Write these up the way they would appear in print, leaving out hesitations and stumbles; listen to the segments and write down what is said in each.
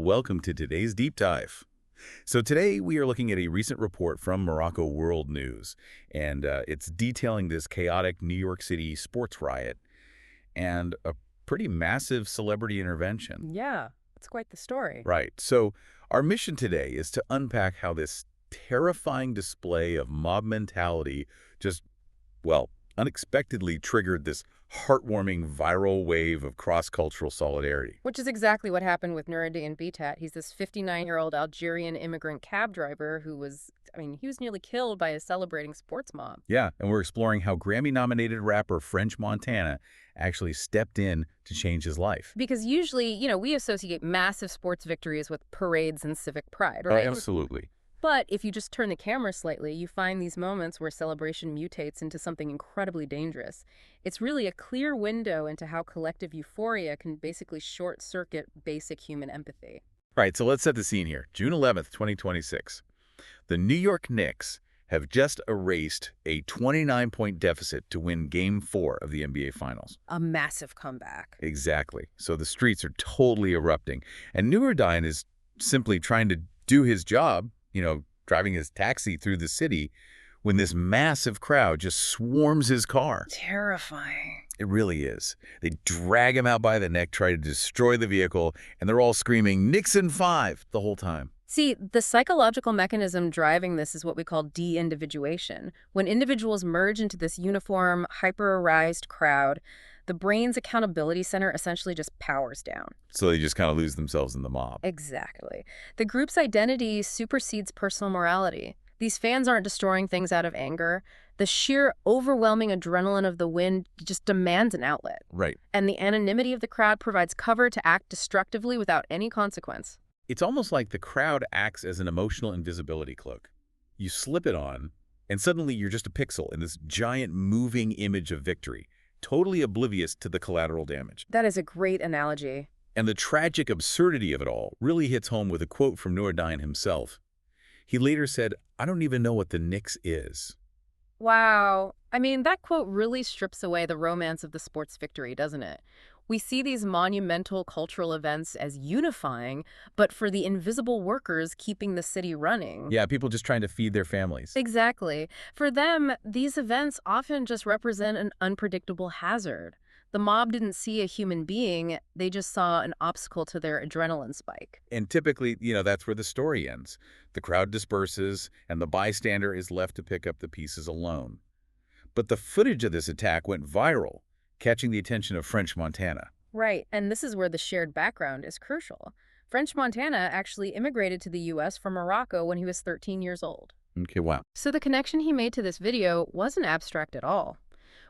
Welcome to today's deep dive. So today we are looking at a recent report from Morocco World News, and it's detailing this chaotic New York City sports riot and a pretty massive celebrity intervention. Yeah, it's quite the story. Right. So our mission today is to unpack how this terrifying display of mob mentality just, well, unexpectedly triggered this heartwarming viral wave of cross-cultural solidarity. Which is exactly what happened with Nuruddin Bitat. He's this 59-year-old Algerian immigrant cab driver who was, he was nearly killed by a celebrating sports mob. Yeah, and we're exploring how Grammy-nominated rapper French Montana actually stepped in to change his life. Because usually, we associate massive sports victories with parades and civic pride, right? Absolutely. But if you just turn the camera slightly, you find these moments where celebration mutates into something incredibly dangerous. It's really a clear window into how collective euphoria can basically short-circuit basic human empathy. All right, so let's set the scene here. June 11th, 2026. The New York Knicks have just erased a 29-point deficit to win Game 4 of the NBA Finals. A massive comeback. Exactly. So the streets are totally erupting. And Nuruddin is simply trying to do his job, driving his taxi through the city when this massive crowd just swarms his car. Terrifying. It really is. They drag him out by the neck, try to destroy the vehicle, and they're all screaming, "Nixon 5!" the whole time. See, the psychological mechanism driving this is what we call de-individuation. When individuals merge into this uniform, hyper-aroused crowd, the brain's accountability center essentially just powers down. So they just kind of lose themselves in the mob. Exactly. The group's identity supersedes personal morality. These fans aren't destroying things out of anger. The sheer overwhelming adrenaline of the win just demands an outlet. Right. And the anonymity of the crowd provides cover to act destructively without any consequence. It's almost like the crowd acts as an emotional invisibility cloak. You slip it on, and suddenly you're just a pixel in this giant moving image of victory, totally oblivious to the collateral damage. That is a great analogy. And the tragic absurdity of it all really hits home with a quote from Nuruddin himself. He later said, "I don't even know what the Knicks is." Wow. That quote really strips away the romance of the sports victory, doesn't it? We see these monumental cultural events as unifying, but for the invisible workers keeping the city running. Yeah, people just trying to feed their families. Exactly. For them, these events often just represent an unpredictable hazard. The mob didn't see a human being, they just saw an obstacle to their adrenaline spike. And typically, that's where the story ends. The crowd disperses, and the bystander is left to pick up the pieces alone. But the footage of this attack went viral, catching the attention of French Montana. Right, and this is where the shared background is crucial. French Montana actually immigrated to the U.S. from Morocco when he was 13 years old. Okay, wow. So the connection he made to this video wasn't abstract at all.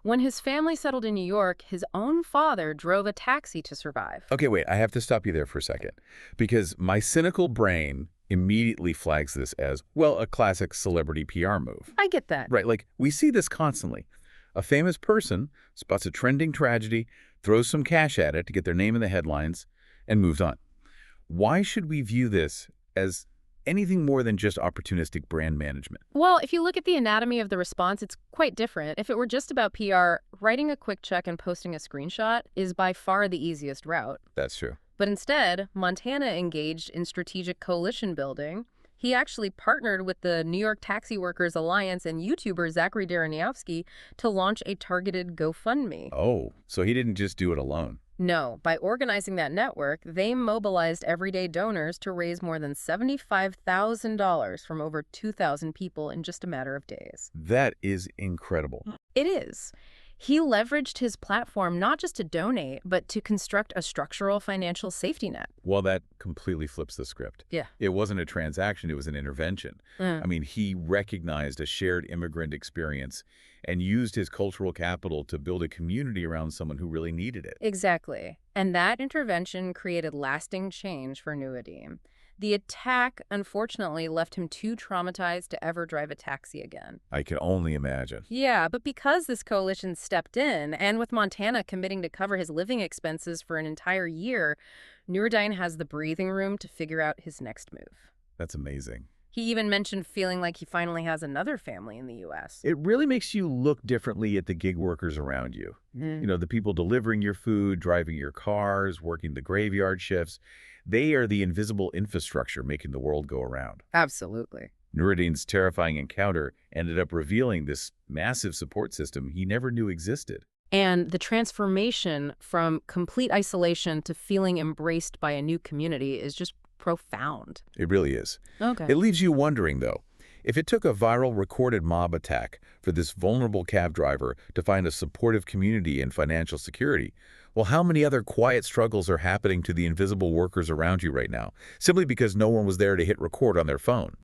When his family settled in New York, his own father drove a taxi to survive. Okay, wait, I have to stop you there for a second, because my cynical brain immediately flags this as, well, a classic celebrity PR move. I get that. Right, like we see this constantly. A famous person spots a trending tragedy, throws some cash at it to get their name in the headlines, and moves on. Why should we view this as anything more than just opportunistic brand management? Well, if you look at the anatomy of the response, it's quite different. If it were just about PR, writing a quick check and posting a screenshot is by far the easiest route. That's true. But instead, Montana engaged in strategic coalition building. He actually partnered with the New York Taxi Workers Alliance and YouTuber Zachary Daraniowski to launch a targeted GoFundMe. Oh, so he didn't just do it alone. No, by organizing that network, they mobilized everyday donors to raise more than $75,000 from over 2,000 people in just a matter of days. That is incredible. It is. He leveraged his platform not just to donate, but to construct a structural financial safety net. Well, that completely flips the script. Yeah. It wasn't a transaction, it was an intervention. He recognized a shared immigrant experience and used his cultural capital to build a community around someone who really needed it. Exactly. And that intervention created lasting change for Nuruddin. The attack, unfortunately, left him too traumatized to ever drive a taxi again. I can only imagine. Yeah, but because this coalition stepped in, and with Montana committing to cover his living expenses for an entire year, Nuruddin has the breathing room to figure out his next move. That's amazing. He even mentioned feeling like he finally has another family in the U.S. It really makes you look differently at the gig workers around you. Mm. You know, the people delivering your food, driving your cars, working the graveyard shifts. They are the invisible infrastructure making the world go around. Absolutely. Nuruddin's terrifying encounter ended up revealing this massive support system he never knew existed. And the transformation from complete isolation to feeling embraced by a new community is just profound. It really is. Okay. It leaves you wondering, though, if it took a viral recorded mob attack for this vulnerable cab driver to find a supportive community and financial security, well, how many other quiet struggles are happening to the invisible workers around you right now, simply because no one was there to hit record on their phone?